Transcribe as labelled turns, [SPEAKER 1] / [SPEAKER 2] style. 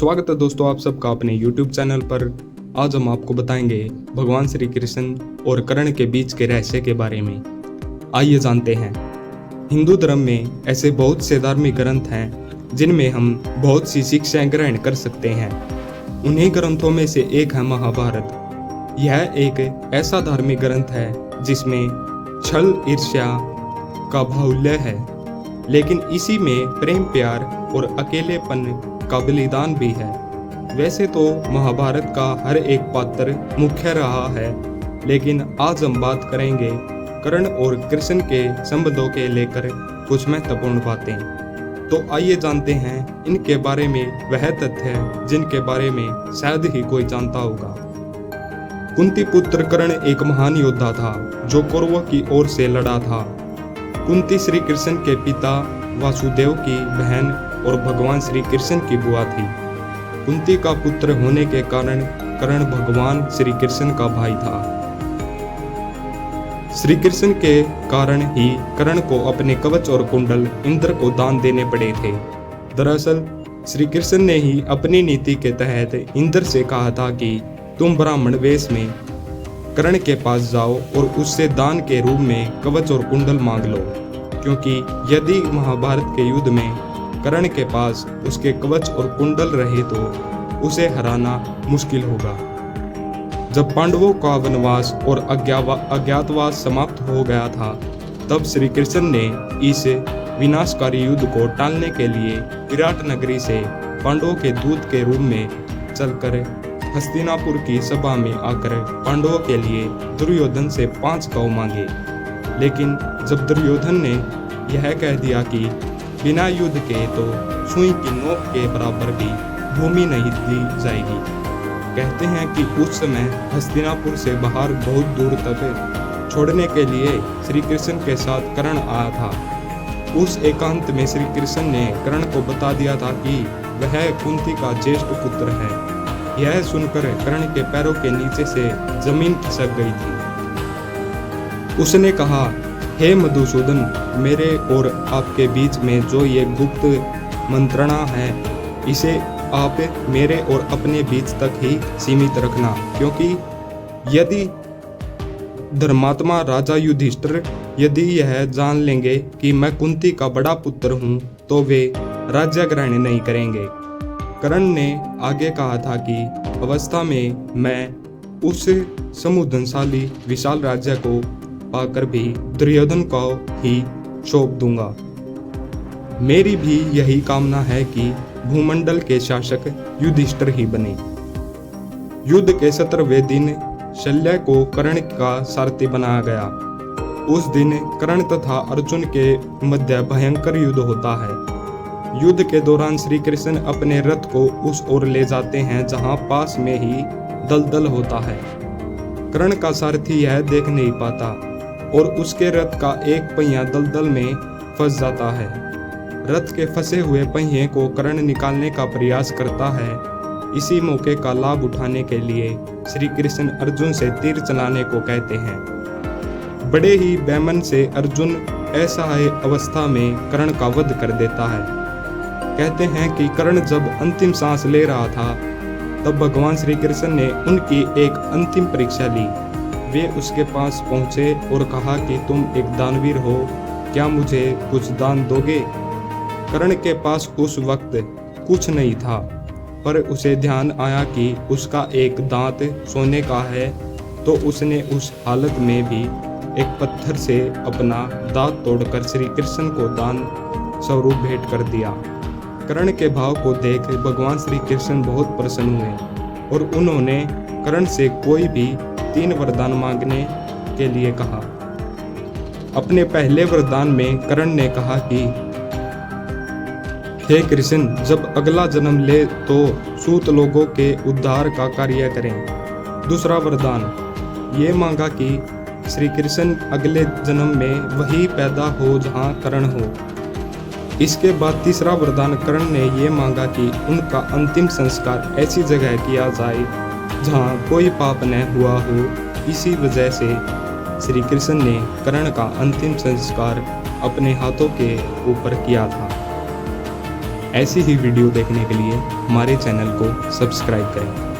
[SPEAKER 1] स्वागत है दोस्तों आप सबका अपने YouTube चैनल पर। आज हम आपको बताएंगे भगवान श्री कृष्ण और कर्ण के बीच के रहस्य के बारे में। आइए जानते हैं। हिंदू धर्म में ऐसे बहुत से धार्मिक ग्रंथ हैं जिनमें हम बहुत सी शिक्षाएं ग्रहण कर सकते हैं। उन्हीं ग्रंथों में से एक है महाभारत। यह एक ऐसा धार्मिक ग्रंथ है जिसमें छल ईर्ष्या का बाहुल्य है, लेकिन इसी में प्रेम प्यार और अकेलेपन का बलिदान भी है। वैसे तो महाभारत का हर एक पात्र मुख्य रहा है, लेकिन आज हम बात करेंगे कर्ण और कृष्ण के संबंधों के लेकर कुछ महत्वपूर्ण बातें। तो आइए जानते हैं इनके बारे में वह तथ्य जिनके बारे में शायद ही कोई जानता होगा। कुंती पुत्र कर्ण एक महान योद्धा था जो कौरवों की ओर से लड़ा था। कुंती श्री कृष्ण के पिता वासुदेव की बहन और भगवान श्री कृष्ण की बुआ थी। कुंती का पुत्र होने के कारण कर्ण भगवान श्री कृष्ण का भाई था। श्री कृष्ण के कारण ही कर्ण को अपने कवच और कुंडल इंद्र को दान देने पड़े थे। दरअसल श्री कृष्ण ने ही अपनी नीति के तहत इंद्र से कहा था कि तुम ब्राह्मण वेश में कर्ण के पास जाओ और उससे दान के रूप में कवच और कुंडल मांग लो, क्योंकि यदि महाभारत के युद्ध में कर्ण के पास उसके कवच और कुंडल रहे तो उसे हराना मुश्किल होगा। जब पांडवों का वनवास और अज्ञातवास समाप्त हो गया था, तब श्री कृष्ण ने इस विनाशकारी युद्ध को टालने के लिए विराट नगरी से पांडवों के दूत के रूप में चलकर हस्तिनापुर की सभा में आकर पांडवों के लिए दुर्योधन से 5 गांव मांगे। लेकिन जब दुर्योधन ने यह कह दिया कि बिना युद्ध के तो सुई की नोक के बराबर भी भूमि नहीं दी जाएगी। कहते हैं कि उस समय हस्तिनापुर से बाहर बहुत दूर तक छोड़ने के लिए श्री कृष्ण के साथ कर्ण आया था। उस एकांत में श्री कृष्ण ने कर्ण को बता दिया था कि वह कुंती का ज्येष्ठ पुत्र है। यह सुनकर कर्ण के पैरों के नीचे से जमीन खिसक गई थी। उसने कहा, हे मधुसूदन, मेरे और आपके बीच में जो ये गुप्त मंत्रणा है, इसे आप मेरे और अपने बीच तक ही सीमित रखना, क्योंकि यदि धर्मात्मा राजा युधिष्ठिर यदि यह जान लेंगे कि मैं कुंती का बड़ा पुत्र हूँ तो वे राज्य ग्रहण नहीं करेंगे। कर्ण ने आगे कहा था कि अवस्था में मैं उस समुद्धनशाली विशाल राज्य को पाकर भी दुर्योधन को ही सौंप दूंगा। मेरी भी यही कामना है कि भूमंडल के शासक युधिष्ठिर ही बने। युद्ध के 17वें दिन शल्य को कर्ण का सारथी बनाया गया। उस दिन कर्ण तथा अर्जुन के मध्य भयंकर युद्ध होता है। युद्ध के दौरान श्री कृष्ण अपने रथ को उस ओर ले जाते हैं जहां पास में ही दलदल होता है। कर्ण का सारथी यह देख नहीं पाता और उसके रथ का एक पहिया दलदल में फंस जाता है। रथ के फंसे हुए पहिए को कर्ण निकालने का प्रयास करता है। इसी मौके का लाभ उठाने के लिए श्री कृष्ण अर्जुन से तीर चलाने को कहते हैं। बड़े ही बेमन से अर्जुन असहाय अवस्था में कर्ण का वध कर देता है। कहते हैं कि कर्ण जब अंतिम सांस ले रहा था, तब भगवान श्री कृष्ण ने उनकी एक अंतिम परीक्षा ली। वे उसके पास पहुंचे और कहा कि तुम एक दानवीर हो, क्या मुझे कुछ दान दोगे? कर्ण के पास उस वक्त कुछ नहीं था, पर उसे ध्यान आया कि उसका एक दांत सोने का है, तो उसने उस हालत में भी एक पत्थर से अपना दांत तोड़कर श्री कृष्ण को दान स्वरूप भेंट कर दिया। कर्ण के भाव को देख भगवान श्री कृष्ण बहुत प्रसन्न हुए और उन्होंने कर्ण से कोई भी 3 वरदान मांगने के लिए कहा। अपने पहले वरदान में कर्ण ने कहा कि हे कृष्ण, जब अगला जन्म ले तो सूत लोगों के उद्धार का कार्य करें। दूसरा वरदान ये मांगा कि श्री कृष्ण अगले जन्म में वही पैदा हो जहां कर्ण हो। इसके बाद तीसरा वरदान कर्ण ने ये मांगा कि उनका अंतिम संस्कार ऐसी जगह किया जाए जहां कोई पाप न हुआ हो। इसी वजह से श्री कृष्ण ने कर्ण का अंतिम संस्कार अपने हाथों के ऊपर किया था। ऐसी ही वीडियो देखने के लिए हमारे चैनल को सब्सक्राइब करें।